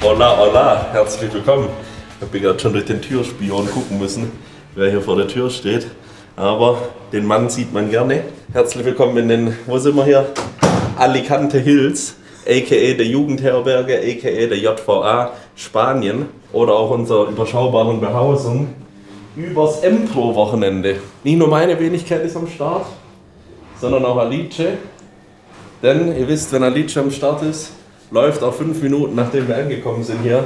Hola, hola, herzlich willkommen. Ich habe gerade schon durch den Türspion gucken müssen, wer hier vor der Tür steht. Aber den Mann sieht man gerne. Herzlich willkommen in den, wo sind wir hier? Alicante Hills, a.k.a. der Jugendherberge, a.k.a. der JVA Spanien. Oder auch unserer überschaubaren Behausung übers Empro-Wochenende. Nicht nur meine Wenigkeit ist am Start, sondern auch Alice. Denn ihr wisst, wenn Alice am Start ist, läuft auch 5 Minuten, nachdem wir angekommen sind hier,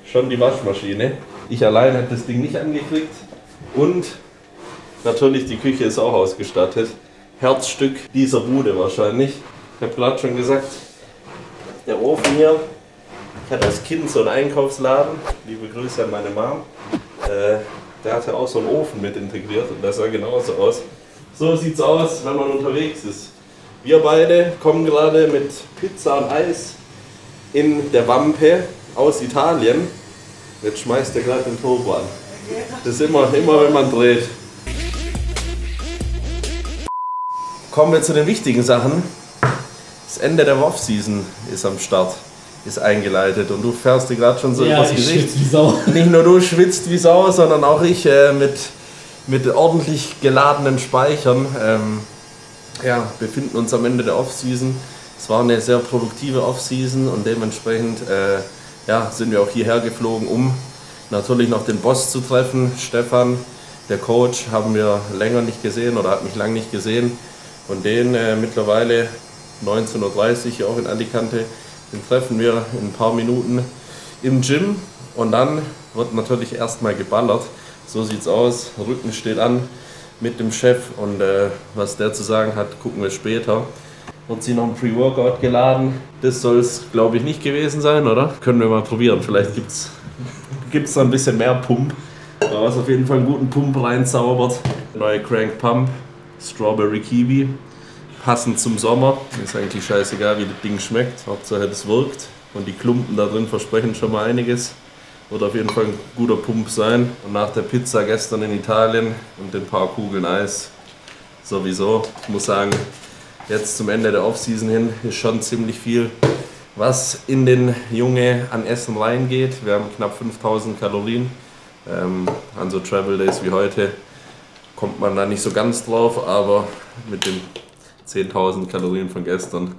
schon die Waschmaschine. Ich allein hätte das Ding nicht angekriegt. Und natürlich, die Küche ist auch ausgestattet. Herzstück dieser Bude wahrscheinlich. Ich habe gerade schon gesagt, der Ofen hier. Ich hatte als Kind so einen Einkaufsladen. Liebe Grüße an meine Mom. Der hatte auch so einen Ofen mit integriert und das sah genauso aus. So sieht's aus, wenn man unterwegs ist. Wir beide kommen gerade mit Pizza und Eis in der Wampe aus Italien. Jetzt schmeißt er gerade den Turbo an. Das ist immer wenn man dreht. Kommen wir zu den wichtigen Sachen. Das Ende der Off-Season ist am Start, ist eingeleitet und du fährst dir gerade schon so übers Gesicht. Schwitzt wie Sau. Nicht nur du schwitzt wie Sau, sondern auch ich mit ordentlich geladenen Speichern. Befinden uns am Ende der Off-Season. Es war eine sehr produktive Off-Season und dementsprechend sind wir auch hierher geflogen, um natürlich noch den Boss zu treffen. Stefan, der Coach, haben wir länger nicht gesehen oder hat mich lange nicht gesehen. Und den mittlerweile 19:30 Uhr hier auch in Alicante, den treffen wir in ein paar Minuten im Gym. Und dann wird natürlich erstmal geballert. So sieht's aus, Rücken steht an mit dem Chef und was der zu sagen hat, gucken wir später. Wird sie noch ein Pre-Workout geladen. Das soll es, glaube ich, nicht gewesen sein, oder? Können wir mal probieren. Vielleicht gibt's da ein bisschen mehr Pump. Aber was auf jeden Fall einen guten Pump reinzaubert. Neue Crank Pump, Strawberry Kiwi. Passend zum Sommer. Ist eigentlich scheißegal, wie das Ding schmeckt. Hauptsache, das wirkt. Und die Klumpen da drin versprechen schon mal einiges. Wird auf jeden Fall ein guter Pump sein. Und nach der Pizza gestern in Italien und den paar Kugeln Eis sowieso. Ich muss sagen, jetzt zum Ende der Off-Season hin ist schon ziemlich viel, was in den Junge an Essen reingeht. Wir haben knapp 5000 Kalorien. An so Travel Days wie heute kommt man da nicht so ganz drauf, aber mit den 10.000 Kalorien von gestern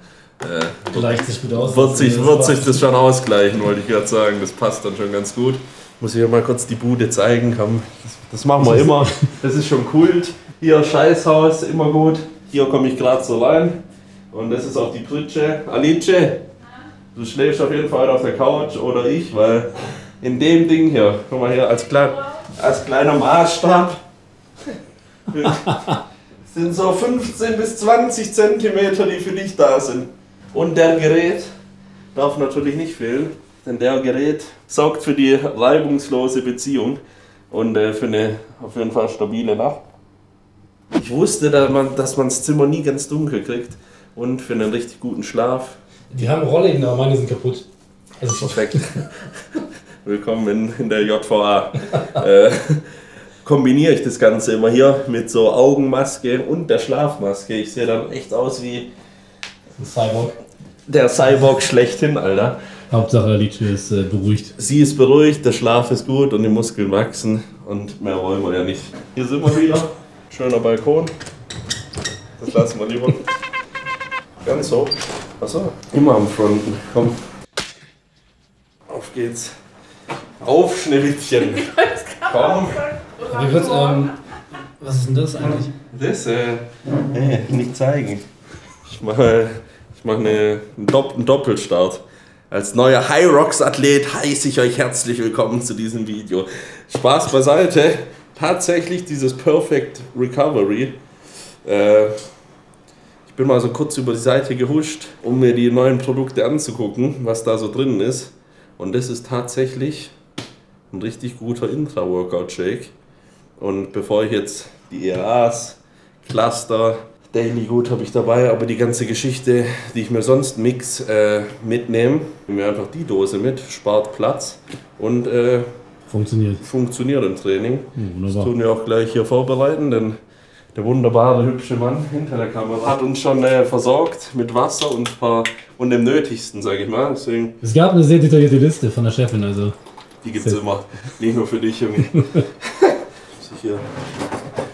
wird sich das schon ausgleichen, wollte ich gerade sagen. Das passt dann schon ganz gut. Muss ich ja mal kurz die Bude zeigen. Das machen wir immer. Das ist schon Kult. Hier Scheißhaus, immer gut. Hier komme ich gerade so rein. Und das ist auch die Pritsche. Alice, du schläfst auf jeden Fall auf der Couch oder ich, weil in dem Ding hier, guck mal hier, als kleiner Maßstab sind so 15 bis 20 Zentimeter, die für dich da sind. Und der Gerät darf natürlich nicht fehlen, denn der Gerät sorgt für die reibungslose Beziehung und für eine auf jeden Fall stabile Nacht. Ich wusste, dass man das Zimmer nie ganz dunkel kriegt und für einen richtig guten Schlaf. Die haben Rollläden, aber meine sind kaputt. Also perfekt. Willkommen in der JVA. Kombiniere ich das Ganze immer hier mit so Augenmaske und der Schlafmaske. Ich sehe dann echt aus wie ein Cyborg. Der Cyborg schlechthin, Alter. Hauptsache Alice ist beruhigt. Sie ist beruhigt, der Schlaf ist gut und die Muskeln wachsen und mehr wollen wir ja nicht. Hier sind wir wieder. Schöner Balkon. Das lassen wir lieber. Ganz so. Achso, immer am Fronten. Komm. Auf geht's. Auf, Schneewittchen. Komm. Aber kurz, was ist denn das eigentlich? Das, nicht zeigen. Ich mache einen Doppelstart. Als neuer High Rocks Athlet heiße ich euch herzlich willkommen zu diesem Video. Spaß beiseite. Tatsächlich dieses Perfect Recovery. Ich bin mal so kurz über die Seite gehuscht, um mir die neuen Produkte anzugucken, was da so drin ist. Und das ist tatsächlich ein richtig guter Intra-Workout-Shake. Und bevor ich jetzt die ERAs, Cluster, Daily Good habe ich dabei, aber die ganze Geschichte, die ich mir sonst mix, mitnehme, nehme mir einfach die Dose mit, spart Platz und funktioniert im Training. Ja, wunderbar. Das tun wir auch gleich hier vorbereiten, denn Der wunderbare, hübsche Mann hinter der Kamera hat uns schon versorgt mit Wasser und dem Nötigsten, sage ich mal. Deswegen, es gab eine sehr detaillierte Liste von der Chefin, also. die gibt es immer. Nicht nur für dich, Junge. Hier.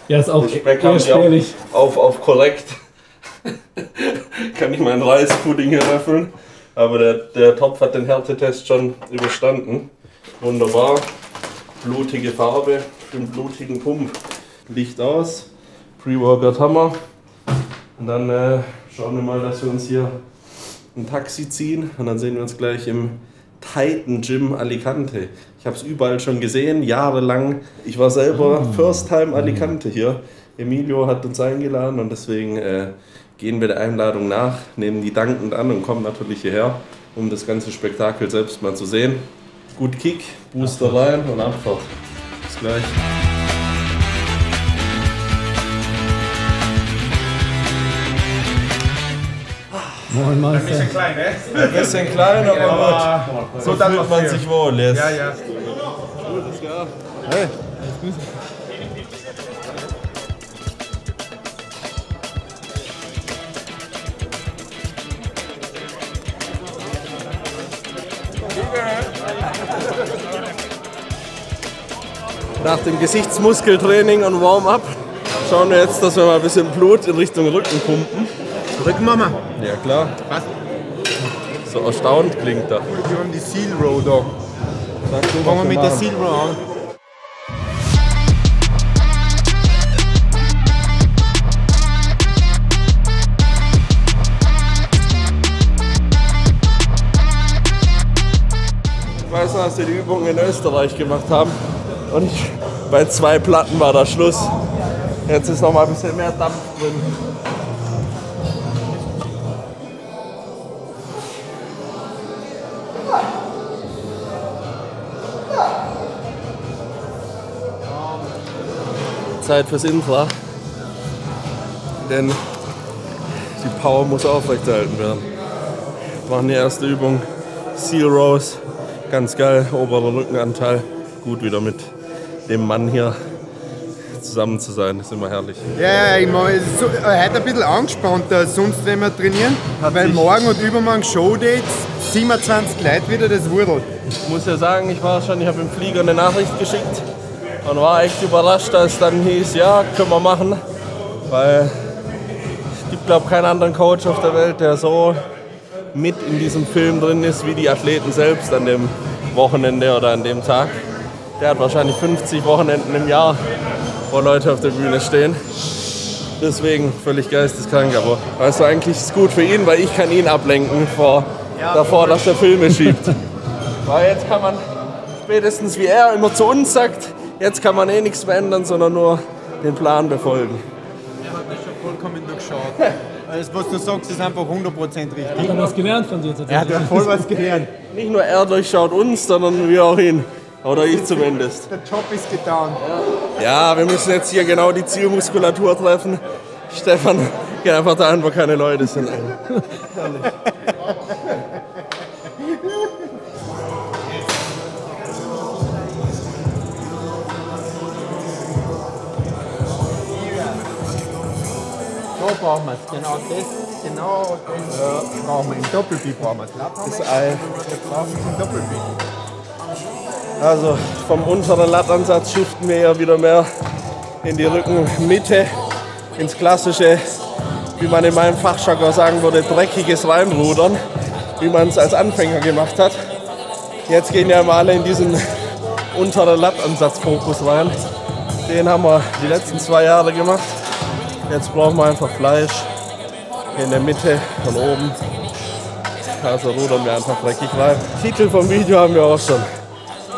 Ja, ist auch eher spärlich. Auf korrekt. Kann ich meinen Reispudding hier öffnen. Aber der Topf hat den Härtetest schon überstanden. Wunderbar. Blutige Farbe für den blutigen Pump. Licht aus. Pre-Workout haben wir. Und dann schauen wir mal, dass wir uns hier ein Taxi ziehen. Und dann sehen wir uns gleich im Titan Gym Alicante. Ich habe es überall schon gesehen, jahrelang. Ich war selber First Time Alicante hier. Emilio hat uns eingeladen und deswegen gehen wir der Einladung nach, nehmen die dankend an und kommen natürlich hierher, um das ganze Spektakel selbst mal zu sehen. Gut Kick, Booster rein und Abfahrt. Bis gleich. Moin Meister. Ein bisschen klein, ne? Ein bisschen klein, aber gut. So fühlt man sich wohl jetzt. Ja, ja. Gutes Jahr. Hey. Nach dem Gesichtsmuskeltraining und Warm-up schauen wir jetzt, dass wir mal ein bisschen Blut in Richtung Rücken pumpen. Rückenmama. Ja klar. Was? So erstaunt klingt das. Wir haben die Seal Row da. Fangen wir mit der Seal Row an. Ich weiß noch, dass wir die Übung in Österreich gemacht haben und bei 2 Platten war da Schluss. Jetzt ist noch mal ein bisschen mehr Dampf drin. Zeit fürs Intra, denn die Power muss aufrechterhalten werden. Wir machen die erste Übung, Seal Rows, ganz geil, oberer Rückenanteil, gut wieder mit dem Mann hier zusammen zu sein, das ist immer herrlich. Ja, ich mache so, heute ein bisschen angespannter als sonst, wenn wir trainieren, weil morgen und übermorgen Showdates, 27 Leute wieder, das wurdelt. Ich muss ja sagen, ich habe im Flieger eine Nachricht geschickt und war echt überrascht, als dann hieß, ja, können wir machen, weil es gibt, glaube ich, keinen anderen Coach auf der Welt, der so mit in diesem Film drin ist, wie die Athleten selbst an dem Wochenende oder an dem Tag. Der hat wahrscheinlich 50 Wochenenden im Jahr, wo Leute auf der Bühne stehen. Deswegen völlig geisteskrank, aber weißt du, eigentlich ist es gut für ihn, weil ich kann ihn ablenken davor, dass er Filme schiebt. Weil jetzt kann man, spätestens wie er immer zu uns sagt, jetzt kann man eh nichts verändern, sondern nur den Plan befolgen. Er hat das schon vollkommen durchschaut. Alles, was du sagst, ist einfach 100% richtig. Hat er was gelernt von dir tatsächlich? Er hat ja voll was gelernt. Nicht nur er durchschaut uns, sondern wir auch ihn. Oder ich zumindest. Der Job ist getan. Ja, wir müssen jetzt hier genau die Zielmuskulatur treffen. Stefan, geh einfach dahin, wo keine Leute sind. So brauchen wir es. Genau das brauchen wir. Im Doppelbeat brauchen wir es. Das Ei. Wir brauchen es im Doppelbeat. Also vom unteren Lattansatz shiften wir ja wieder mehr in die Rückenmitte, ins klassische, wie man in meinem Fachjargon sagen würde, dreckiges Reinrudern, wie man es als Anfänger gemacht hat. Jetzt gehen ja mal alle in diesen unteren Lattansatzfokus rein. Den haben wir die letzten 2 Jahre gemacht. Jetzt brauchen wir einfach Fleisch in der Mitte von oben. Also rudern wir einfach dreckig rein. Titel vom Video haben wir auch schon.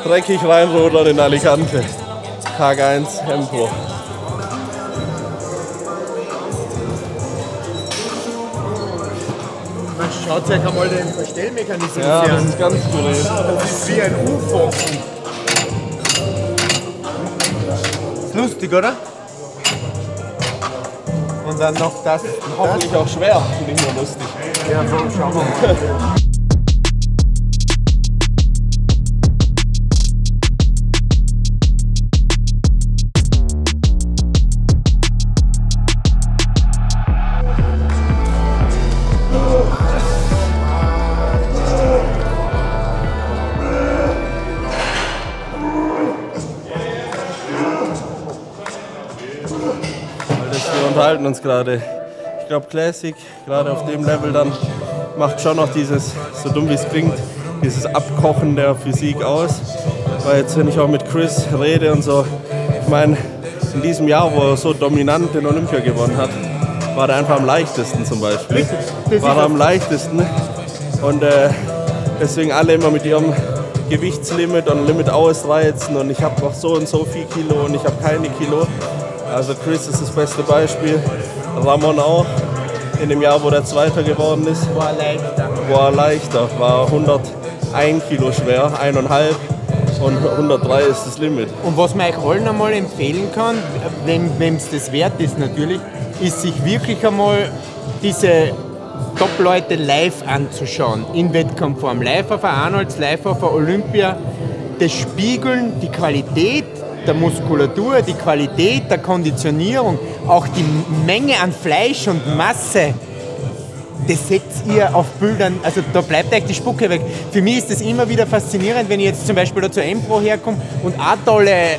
Dreckig reinrudern in Alicante. Tag 1, Empro. Schaut euch einmal den Verstellmechanismus Ja, das an. ist ganz cool. Das ist wie ein UFO. Ist lustig, oder? Und dann noch das. Hoffentlich auch schwer, nicht nur lustig. Ja, so, schauen wir mal. unterhalten uns gerade. Ich glaube, Classic, gerade auf dem Level dann, macht schon noch dieses, so dumm wie es klingt, dieses Abkochen der Physik aus. Weil jetzt, wenn ich auch mit Chris rede und so, ich meine, in diesem Jahr, wo er so dominant den Olympia gewonnen hat, war er einfach am leichtesten zum Beispiel. War er am leichtesten. Und deswegen alle immer mit ihrem Gewichtslimit und Limit ausreizen und ich habe noch so und so viel Kilo und ich habe keine Kilo. Also Chris ist das beste Beispiel. Ramon auch. In dem Jahr, wo der Zweiter geworden ist, war er leichter. War 101 Kilo schwer, 1,5 und 103 ist das Limit. Und was man euch allen einmal empfehlen kann, wenn es das wert ist natürlich, ist sich wirklich einmal diese Top-Leute live anzuschauen, in Wettkampfform. Live auf der Arnolds, live auf der Olympia. Das Spiegeln, die Qualität der Muskulatur, die Qualität der Konditionierung, auch die Menge an Fleisch und Masse, das seht ihr auf Bildern, also da bleibt euch die Spucke weg. Für mich ist das immer wieder faszinierend, wenn ich jetzt zum Beispiel da zur M-Pro herkomme und auch tolle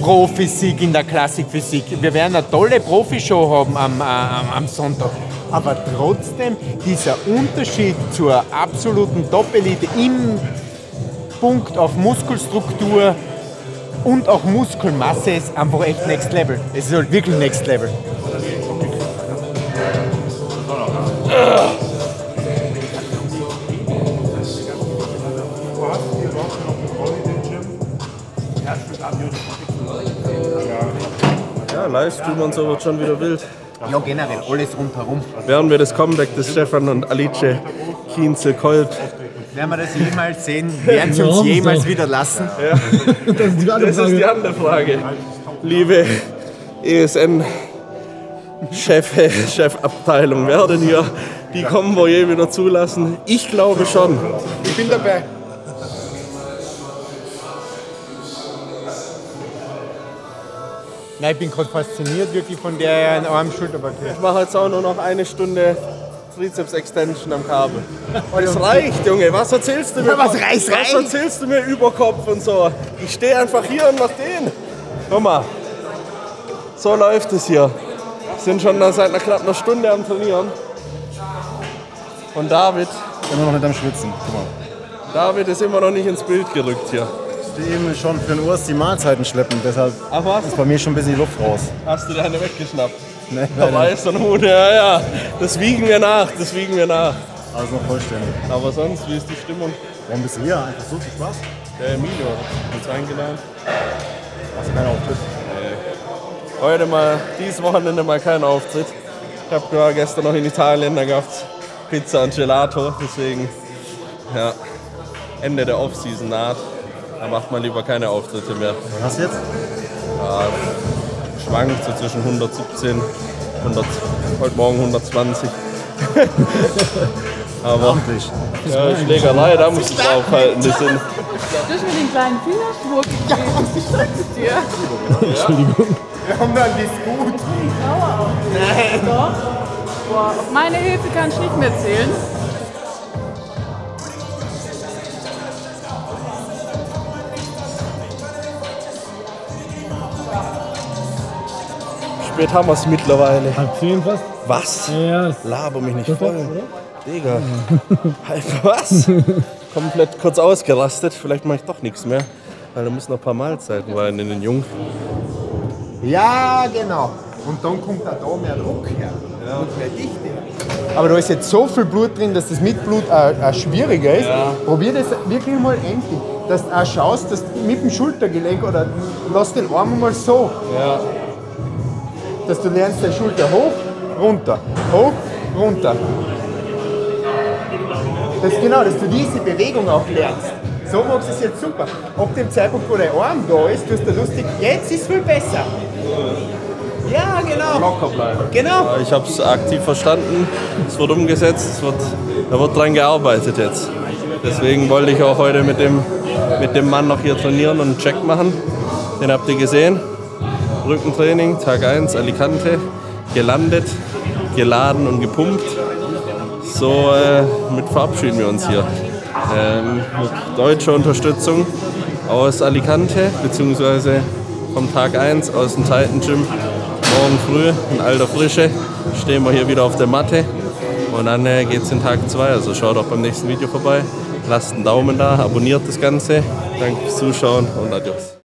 Pro-Physik in der Klassikphysik. Wir werden eine tolle Profishow haben am Sonntag. Aber trotzdem, dieser Unterschied zur absoluten Top-Elite im Punkt auf Muskelstruktur und auch Muskelmasse ist einfach echt Next Level. Es ist halt wirklich Next Level. Ja, Livestream und so wird schon wieder wild. Ja, generell, alles rundherum. Werden wir das Comeback des Stefan und Alice Kienzel-Kolb? Werden wir das jemals sehen? Werden sie uns jemals wieder lassen? Ja. Das ist die andere Frage. Liebe ESN-Chefabteilung, werden hier die Combo je wieder zulassen? Ich glaube schon. Ich bin dabei. Nein, ich bin gerade fasziniert wirklich von der Arm-Schulterpartie. Ich mache jetzt auch nur noch 1 Stunde Trizeps-Extension am Kabel. Das reicht, Junge. Was erzählst du mir? Ja, was reicht? Was erzählst du mir über Kopf und so? Ich stehe einfach hier und mach den. Guck mal. So läuft es hier. Wir sind schon seit einer knappen Stunde am Trainieren. Und David. Immer noch nicht am Schwitzen. Guck mal. David ist immer noch nicht ins Bild gerückt hier. Eben schon für den Urs die Mahlzeiten schleppen, deshalb ist bei mir schon ein bisschen die Luft raus. Hast du dir eine weggeschnappt? Nee, Da weiß und Huhn, ja. Das wiegen wir nach, Alles noch vollständig. Aber sonst, wie ist die Stimmung? Warum bist du hier? Einfach so viel Spaß? Der Emilio hat uns eingeladen. Hast du keinen Auftritt? Heute mal, dieses Wochenende mal keinen Auftritt. Ich habe gestern noch in Italien, da gab es Pizza und Gelato, deswegen, ja, Ende der Off-Season naht. Da macht man lieber keine Auftritte mehr. Was hast du jetzt? Schwankt so zwischen 117, heute Morgen 120. Aber Ordentlich. ja, Schlägerei, da musst du es aufhalten. Die sind Du hast mir den kleinen Fingerschwur gegeben. Ich drück's dir. Wir haben da einen Disput. Nein. Doch. Boah, auf meine Hilfe kann ich nicht mehr zählen. spät haben wir es mittlerweile. 9:30 fast? Was? Ja, Laber mich nicht voll. Digga. Was? Komplett kurz ausgerastet. Vielleicht mache ich doch nichts mehr. Weil da müssen noch ein paar Mahlzeiten rein in den Jungen. Ja, genau. Und dann kommt auch da mehr Druck her. Ja. Und mehr Dichte. Aber da ist jetzt so viel Blut drin, dass das mit Blut auch schwieriger ist. Ja. Probier das wirklich mal endlich. Dass du auch schaust, dass du mit dem Schultergelenk oder lass den Arm mal so. Ja. Dass du lernst, deine Schulter hoch, runter, Das genau, dass du diese Bewegung auch lernst. So machst du es jetzt super. Ab dem Zeitpunkt, wo dein Arm da ist, tust du lustig, jetzt ist es viel besser. Ja, genau. Locker bleiben. Genau. Ich habe es aktiv verstanden. Es wird umgesetzt. Da wird dran gearbeitet jetzt. Deswegen wollte ich auch heute mit dem Mann noch hier trainieren und einen Check machen. Den habt ihr gesehen. Rückentraining, Tag 1, Alicante. Gelandet, geladen und gepumpt. So mit verabschieden wir uns hier. Mit deutscher Unterstützung aus Alicante, beziehungsweise vom Tag 1 aus dem Titan Gym morgen früh in alter Frische stehen wir hier wieder auf der Matte und dann geht es in Tag 2. Also schaut auch beim nächsten Video vorbei. Lasst einen Daumen da, abonniert das Ganze. Danke fürs Zuschauen und adios.